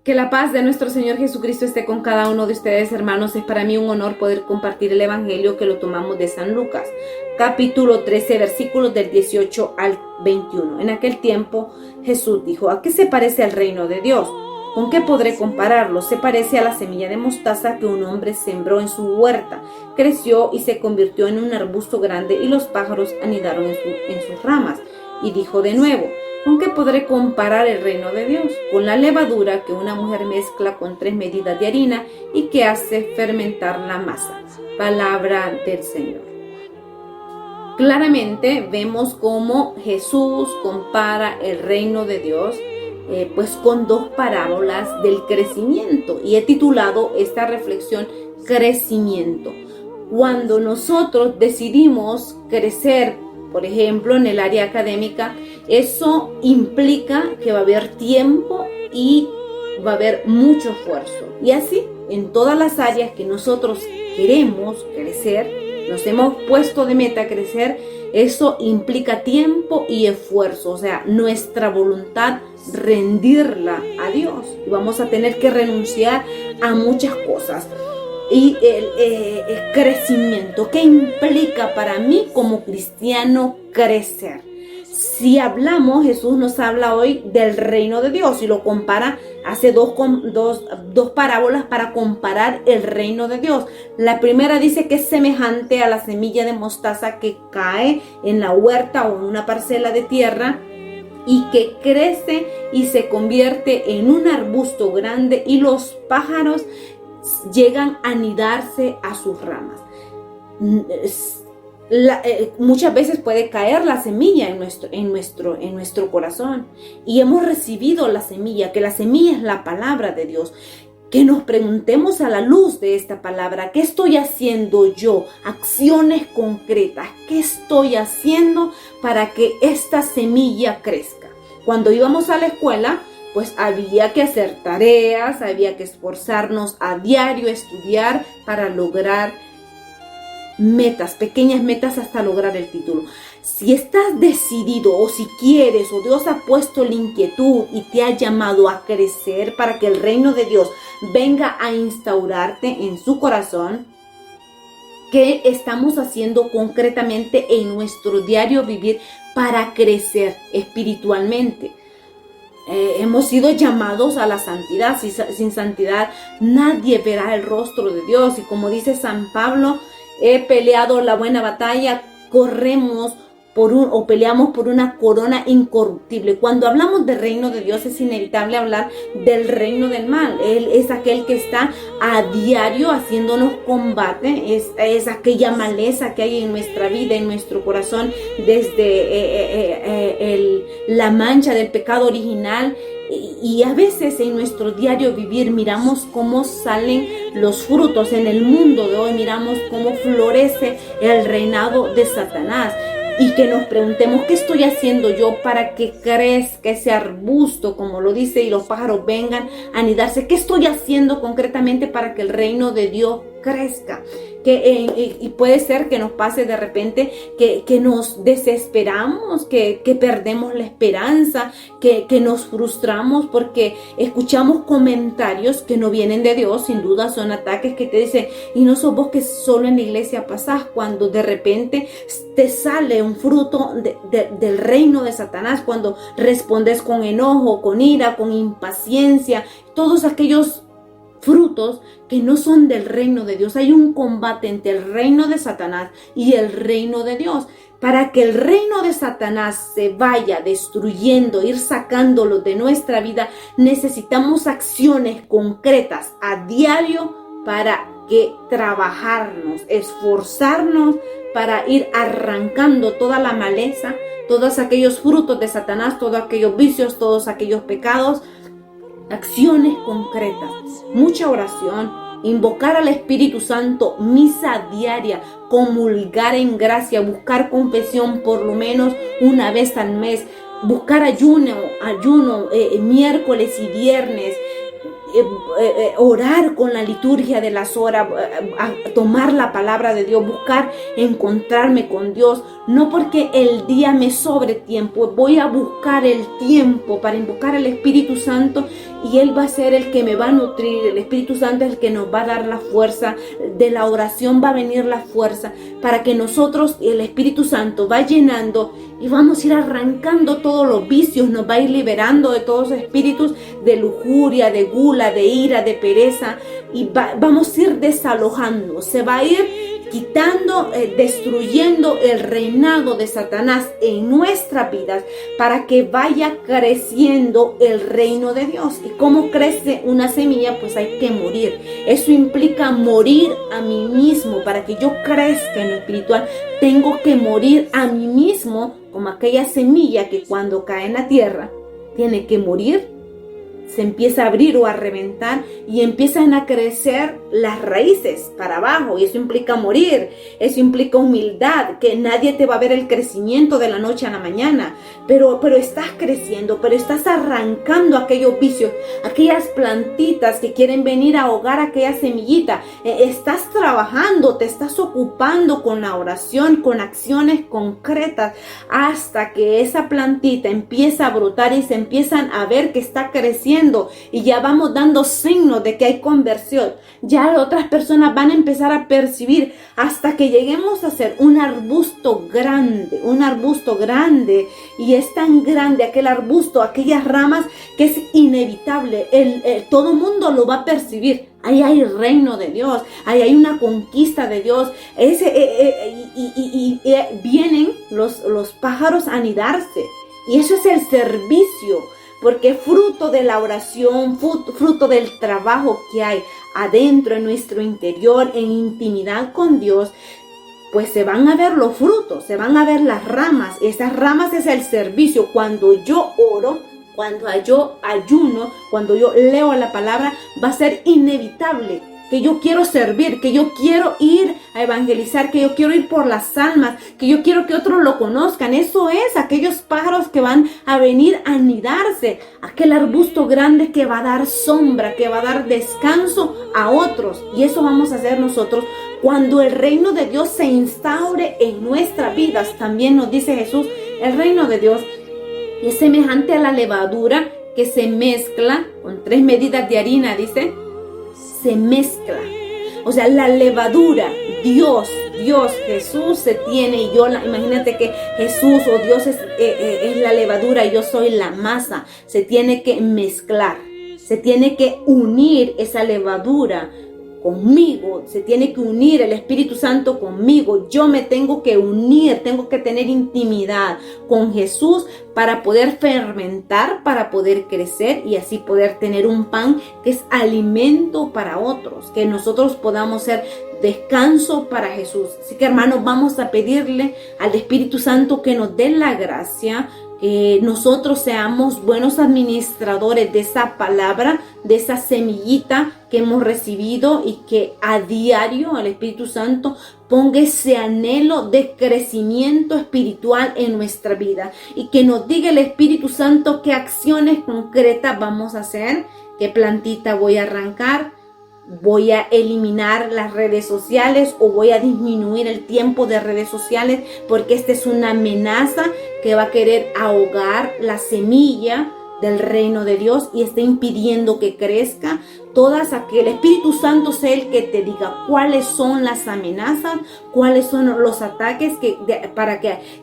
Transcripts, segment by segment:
Que la paz de nuestro Señor Jesucristo esté con cada uno de ustedes, hermanos. Es para mí un honor poder compartir el Evangelio que lo tomamos de San Lucas, capítulo 13, versículos del 18 al 21. En aquel tiempo Jesús dijo: ¿a qué se parece el reino de Dios? ¿Con qué podré compararlo? Se parece a la semilla de mostaza que un hombre sembró en su huerta. Creció y se convirtió en un arbusto grande y los pájaros anidaron en sus ramas. Y dijo de nuevo: ¿con qué podré comparar el reino de Dios? Con la levadura que una mujer mezcla con 3 medidas de harina y que hace fermentar la masa. Palabra del Señor. Claramente vemos cómo Jesús compara el reino de Dios pues con 2 parábolas del crecimiento, y he titulado esta reflexión Crecimiento. Cuando nosotros decidimos crecer, por ejemplo, en el área académica, eso implica que va a haber tiempo y va a haber mucho esfuerzo. Y así, en todas las áreas que nosotros queremos crecer, nos hemos puesto de meta crecer, eso implica tiempo y esfuerzo. O sea, nuestra voluntad, rendirla a Dios. Y vamos a tener que renunciar a muchas cosas. Y el crecimiento, ¿qué implica para mí como cristiano crecer? Si hablamos, Jesús nos habla hoy del reino de Dios y lo compara, hace dos parábolas para comparar el reino de Dios. La primera dice que es semejante a la semilla de mostaza que cae en la huerta o en una parcela de tierra y que crece y se convierte en un arbusto grande y los pájaros llegan a anidarse a sus ramas. Muchas veces puede caer la semilla en nuestro corazón y hemos recibido la semilla, que la semilla es la palabra de Dios. Que nos preguntemos a la luz de esta palabra: ¿qué estoy haciendo yo? Acciones concretas. ¿Qué estoy haciendo para que esta semilla crezca? Cuando íbamos a la escuela, pues había que hacer tareas, había que esforzarnos a diario, estudiar para lograr metas, pequeñas metas hasta lograr el título. Si estás decidido o si quieres o Dios ha puesto la inquietud y te ha llamado a crecer para que el reino de Dios venga a instaurarte en su corazón, ¿qué estamos haciendo concretamente en nuestro diario vivir para crecer espiritualmente? Hemos sido llamados a la santidad. Sin santidad nadie verá el rostro de Dios. Y como dice San Pablo: he peleado la buena batalla, peleamos por una corona incorruptible. Cuando hablamos del reino de Dios es inevitable hablar del reino del mal. Él es aquel que está a diario haciéndonos combate, es aquella maleza que hay en nuestra vida, en nuestro corazón, desde la mancha del pecado original. Y a veces en nuestro diario vivir miramos cómo salen los frutos. En el mundo de hoy miramos cómo florece el reinado de Satanás. Y que nos preguntemos: ¿qué estoy haciendo yo para que crezca ese arbusto, como lo dice, y los pájaros vengan a anidarse? ¿Qué estoy haciendo concretamente para que el reino de Dios crezca? Y puede ser que nos pase de repente que nos desesperamos, que perdemos la esperanza, que nos frustramos porque escuchamos comentarios que no vienen de Dios. Sin duda son ataques que te dicen: y no sos vos que solo en la iglesia pasás, cuando de repente te sale un fruto del reino de Satanás, cuando respondes con enojo, con ira, con impaciencia, todos aquellos frutos que no son del reino de Dios. Hay un combate entre el reino de Satanás y el reino de Dios. Para que el reino de Satanás se vaya destruyendo, ir sacándolo de nuestra vida, necesitamos acciones concretas a diario para que trabajarnos, esforzarnos para ir arrancando toda la maleza, todos aquellos frutos de Satanás, todos aquellos vicios, todos aquellos pecados. Acciones concretas, mucha oración, invocar al Espíritu Santo, misa diaria, comulgar en gracia, buscar confesión por lo menos una vez al mes, buscar ayuno miércoles y viernes, orar con la liturgia de las horas, tomar la palabra de Dios, buscar encontrarme con Dios. no porque el día me sobre tiempo, voy a buscar el tiempo para invocar al Espíritu Santo y Él va a ser el que me va a nutrir. El Espíritu Santo es el que nos va a dar la fuerza, de la oración va a venir la fuerza para que nosotros, el Espíritu Santo va llenando y vamos a ir arrancando todos los vicios, nos va a ir liberando de todos los espíritus de lujuria, de gula, de ira, de pereza y vamos a ir desalojando, se va a ir quitando, destruyendo el reinado de Satanás en nuestras vidas para que vaya creciendo el reino de Dios. ¿Y cómo crece una semilla? Pues hay que morir. Eso implica morir a mí mismo. Para que yo crezca en lo espiritual, tengo que morir a mí mismo, como aquella semilla que cuando cae en la tierra tiene que morir, se empieza a abrir o a reventar y empiezan a crecer las raíces para abajo, y eso implica morir, eso implica humildad, que nadie te va a ver el crecimiento de la noche a la mañana, pero estás creciendo, pero estás arrancando aquellos vicios, aquellas plantitas que quieren venir a ahogar aquella semillita. Estás trabajando, te estás ocupando con la oración, con acciones concretas, hasta que esa plantita empieza a brotar y se empiezan a ver que está creciendo y ya vamos dando signos de que hay conversión. Ya otras personas van a empezar a percibir hasta que lleguemos a ser un arbusto grande y es tan grande aquel arbusto, aquellas ramas, que es inevitable, todo mundo lo va a percibir. Ahí hay el reino de Dios, ahí hay una conquista de Dios. Vienen los pájaros a anidarse, y eso es el servicio. Porque fruto de la oración, fruto del trabajo que hay adentro, en nuestro interior, en intimidad con Dios, pues se van a ver los frutos, se van a ver las ramas. Esas ramas es el servicio. Cuando yo oro, cuando yo ayuno, cuando yo leo la palabra, va a ser inevitable que yo quiero servir, que yo quiero ir a evangelizar, que yo quiero ir por las almas, que yo quiero que otros lo conozcan. Eso es aquellos pájaros que van a venir a anidarse, aquel arbusto grande que va a dar sombra, que va a dar descanso a otros. Y eso vamos a hacer nosotros cuando el reino de Dios se instaure en nuestras vidas. También nos dice Jesús, el reino de Dios es semejante a la levadura que se mezcla con 3 medidas de harina, dice. Se mezcla, o sea, la levadura, Dios, Jesús se tiene, y imagínate que Jesús o Dios es la levadura y yo soy la masa. Se tiene que mezclar, se tiene que unir esa levadura conmigo, se tiene que unir el Espíritu Santo conmigo. Yo me tengo que unir, tengo que tener intimidad con Jesús para poder fermentar, para poder crecer y así poder tener un pan que es alimento para otros, que nosotros podamos ser descanso para Jesús. Así que, hermanos, vamos a pedirle al Espíritu Santo que nos dé la gracia, que nosotros seamos buenos administradores de esa palabra, de esa semillita que hemos recibido, y que a diario el Espíritu Santo ponga ese anhelo de crecimiento espiritual en nuestra vida, y que nos diga el Espíritu Santo qué acciones concretas vamos a hacer, qué plantita voy a arrancar. Voy a eliminar las redes sociales o voy a disminuir el tiempo de redes sociales, porque esta es una amenaza que va a querer ahogar la semilla del reino de Dios y está impidiendo que crezca. Que el Espíritu Santo sea el que te diga cuáles son las amenazas, cuáles son los ataques que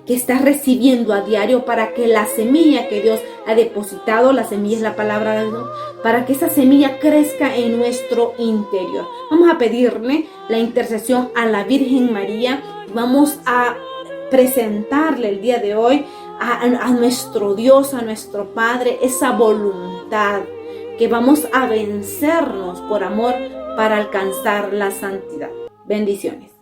estás recibiendo a diario, para que la semilla que Dios ha depositado, la semilla es la palabra de Dios, para que esa semilla crezca en nuestro interior. Vamos a pedirle la intercesión a la Virgen María. Vamos a presentarle el día de hoy a nuestro Dios, a nuestro Padre, esa voluntad que vamos a vencernos por amor para alcanzar la santidad. Bendiciones.